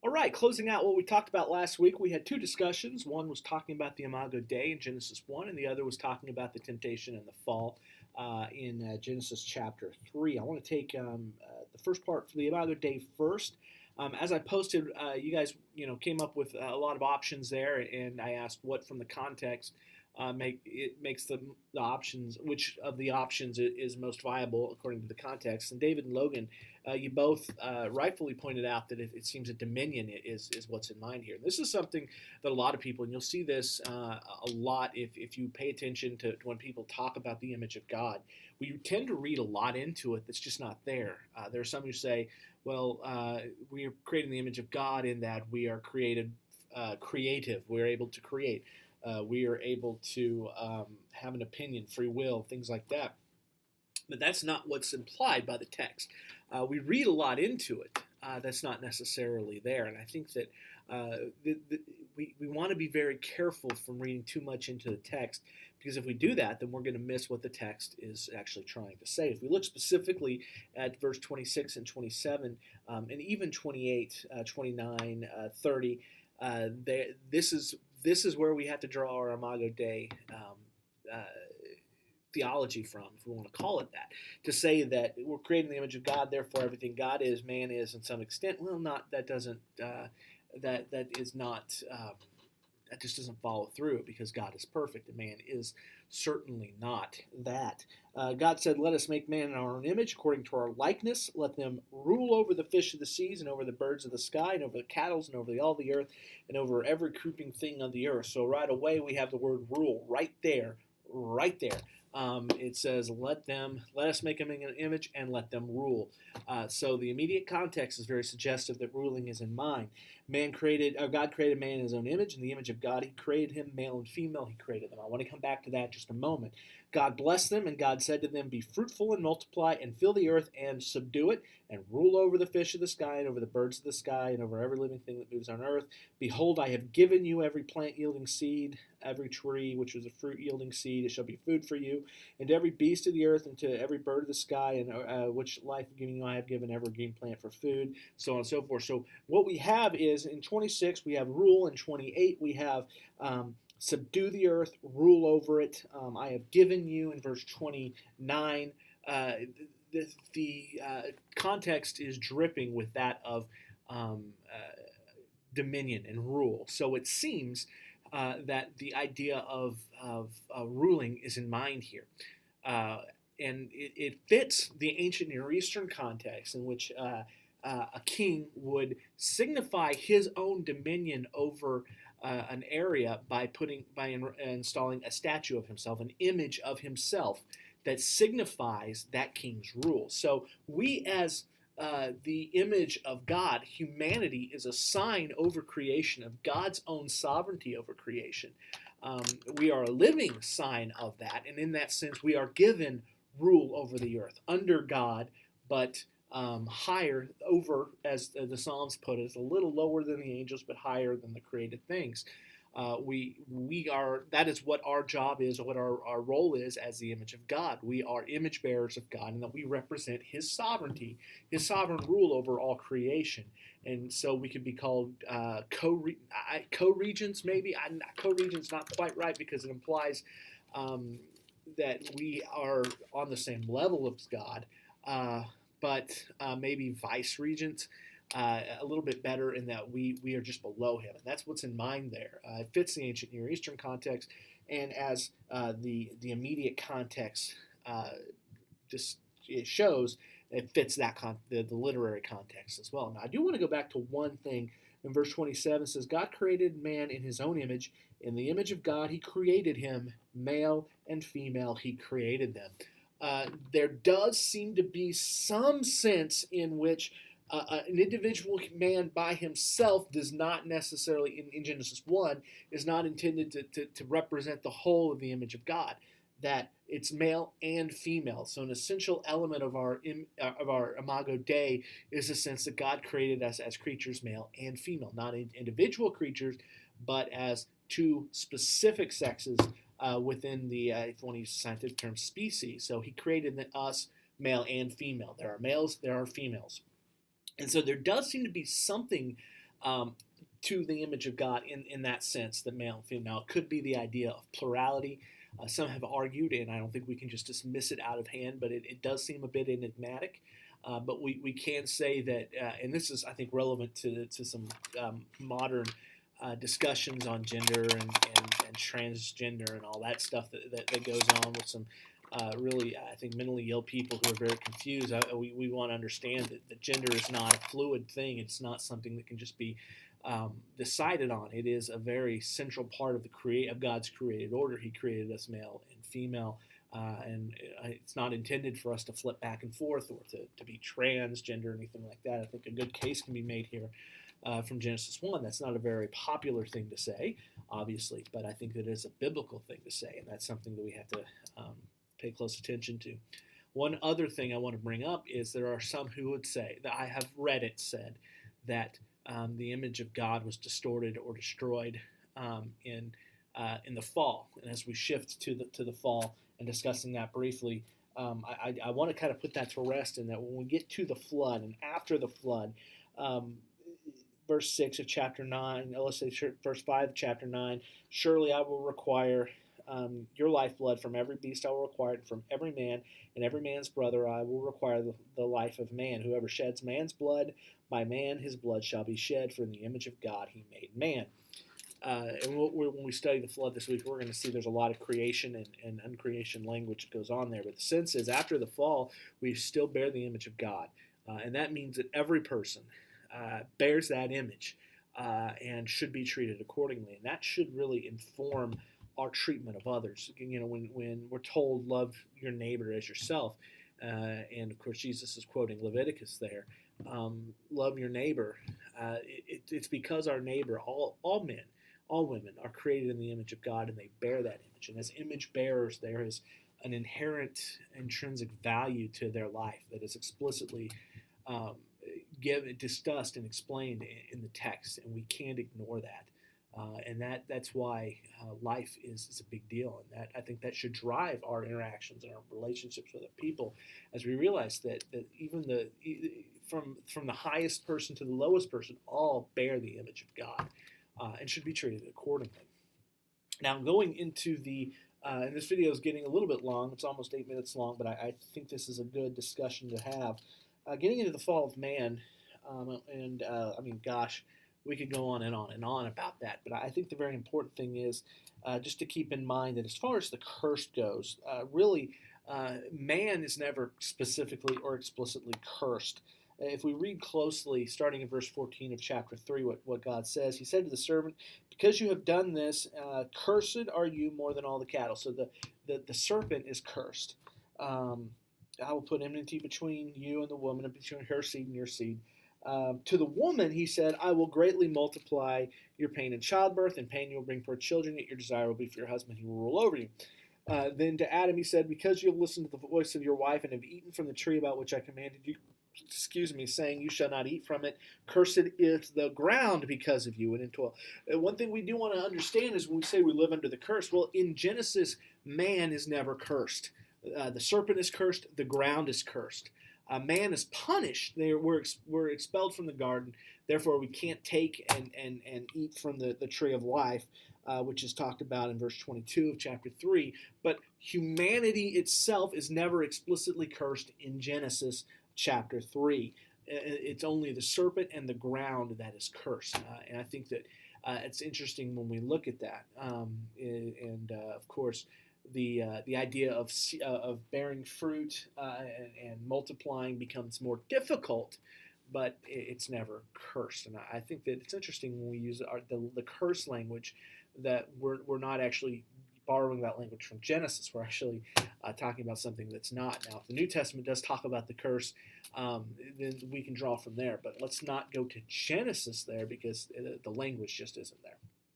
All right, closing out what we talked about last week, we had two discussions. One was talking about the Imago Dei in Genesis 1, and the other was talking about the temptation and the fall in Genesis chapter 3. I want to take the first part for the Imago Dei first. As I posted, you guys came up with a lot of options there, and I asked what from the context makes the options, which of the options is most viable according to the context. And David and Logan, you both rightfully pointed out that it seems that dominion is what's in mind here. This is something that a lot of people, and you'll see this a lot if you pay attention to when people talk about the image of God, we tend to read a lot into it that's just not there. There are some who say, well, we are creating the image of God in that we are creative. We're able to create. We are able to have an opinion, free will, things like that. But that's not what's implied by the text. We read a lot into it that's not necessarily there. And I think that we want to be very careful from reading too much into the text, because if we do that, then we're going to miss what the text is actually trying to say. If we look specifically at verse 26 and 27, and even 28, 29, 30, this is where we have to draw our Imago Dei theology from, if we want to call it that, to say that we're creating the image of God, therefore everything God is, man is, in some extent. Well, that just doesn't follow through, because God is perfect and man is certainly not that. God said, let us make man in our own image, according to our likeness. Let them rule over the fish of the seas, and over the birds of the sky, and over the cattle, and over all the earth, and over every creeping thing on the earth. So right away we have the word rule right there, right there. It says, let us make them in an image and let them rule. So the immediate context is very suggestive that ruling is in mind. God created man in his own image. In the image of God, he created him, male and female, he created them. I want to come back to that in just a moment. God blessed them, and God said to them, be fruitful and multiply, and fill the earth and subdue it, and rule over the fish of the sky, and over the birds of the sky, and over every living thing that moves on earth. Behold, I have given you every plant yielding seed, every tree which was a fruit yielding seed, it shall be food for you, and to every beast of the earth, and to every bird of the sky, and which life giving you I have given every green plant for food, so on and so forth. So what we have is, in 26 we have rule, in 28 we have subdue the earth, rule over it. I have given you, in verse 29. The context is dripping with that of dominion and rule. So it seems that the idea of ruling is in mind here. And it fits the ancient Near Eastern context, in which a king would signify his own dominion over an area by installing a statue of himself, an image of himself that signifies that king's rule. So we, as the image of God, humanity, is a sign over creation of God's own sovereignty over creation. We are a living sign of that, and in that sense, we are given rule over the earth under God, but higher over, as the Psalms put it, a little lower than the angels, but higher than the created things. We are. That is what our job is, or what our role is as the image of God. We are image bearers of God, and that we represent His sovereignty, His sovereign rule over all creation. And so we could be called co-regents, maybe. Co-regents not quite right, because it implies that we are on the same level as God. But maybe vice regents, a little bit better, in that we are just below him. And that's what's in mind there. It fits the ancient Near Eastern context, and as the immediate context it shows, it fits that the literary context as well. Now, I do want to go back to one thing. In verse 27, it says, God created man in his own image. In the image of God, he created him. Male and female, he created them. There does seem to be some sense in which an individual man by himself does not necessarily, in Genesis 1, is not intended to represent the whole of the image of God, that it's male and female. So an essential element of our Imago Dei is the sense that God created us as creatures, male and female, not individual creatures, but as two specific sexes within the, if you want to use the scientific term, species. So he created us male and female. There are males, there are females. And so there does seem to be something um, to the image of God in that sense, the male and female. It could be the idea of plurality. Some have argued, and I don't think we can just dismiss it out of hand, but it does seem a bit enigmatic. But we can say that, and this is, I think, relevant to some modern discussions on gender and transgender and all that stuff that goes on with some really, I think, mentally ill people who are very confused. We want to understand that gender is not a fluid thing. It's not something that can just be decided on. It is a very central part of of God's created order. He created us male and female, and it's not intended for us to flip back and forth or to be transgender or anything like that. I think a good case can be made here from Genesis 1. That's not a very popular thing to say, obviously, but I think that it is a biblical thing to say, and that's something that we have to pay close attention to. One other thing I want to bring up is there are some who would say, that I have read it said, that the image of God was distorted or destroyed in the fall. And as we shift to the fall and discussing that briefly, I want to kind of put that to rest in that when we get to the flood and after the flood, verse 6 of chapter 9, let's say verse 5 of chapter 9, surely I will require your lifeblood from every beast. I will require it from every man, and every man's brother I will require the life of man. Whoever sheds man's blood, by man his blood shall be shed, for in the image of God he made man. And when we study the flood this week, we're going to see there's a lot of creation and uncreation language that goes on there. But the sense is, after the fall, we still bear the image of God. And that means that every person bears that image and should be treated accordingly. And that should really inform our treatment of others. When we're told love your neighbor as yourself, and of course Jesus is quoting Leviticus there, love your neighbor. It's because our neighbor, all men, all women, are created in the image of God, and they bear that image. And as image bearers, there is an inherent intrinsic value to their life that is explicitly discussed and explained in the text, and we can't ignore that. And that's why life is a big deal, and that I think that should drive our interactions and our relationships with other people, as we realize that even from the highest person to the lowest person, all bear the image of God and should be treated accordingly. Now, going into and this video is getting a little bit long. It's almost 8 minutes long, but I think this is a good discussion to have. Getting into the fall of man, gosh, we could go on and on and on about that, but I think the very important thing is just to keep in mind that as far as the curse goes, man is never specifically or explicitly cursed. If we read closely, starting in verse 14 of chapter 3, what God says, he said to the servant, because you have done this, cursed are you more than all the cattle. So the serpent is cursed. I will put enmity between you and the woman, and between her seed and your seed. To the woman, he said, I will greatly multiply your pain in childbirth. In pain you will bring forth children, yet your desire will be for your husband, he will rule over you. Then to Adam he said, because you have listened to the voice of your wife and have eaten from the tree about which I commanded you, saying, you shall not eat from it, cursed is the ground because of you. And in 12. One thing we do want to understand is when we say we live under the curse, well, in Genesis, man is never cursed. The serpent is cursed, the ground is cursed. Man is punished. We're expelled from the garden. Therefore, we can't take and eat from the tree of life, which is talked about in verse 22 of chapter 3. But humanity itself is never explicitly cursed in Genesis chapter 3. It's only the serpent and the ground that is cursed. And I think that it's interesting when we look at that. Of course, the idea of bearing fruit and multiplying becomes more difficult, but it's never cursed. And I think that it's interesting when we use the curse language that we're not actually borrowing that language from Genesis. We're actually talking about something that's not. Now, if the New Testament does talk about the curse, then we can draw from there. But let's not go to Genesis there because the language just isn't there.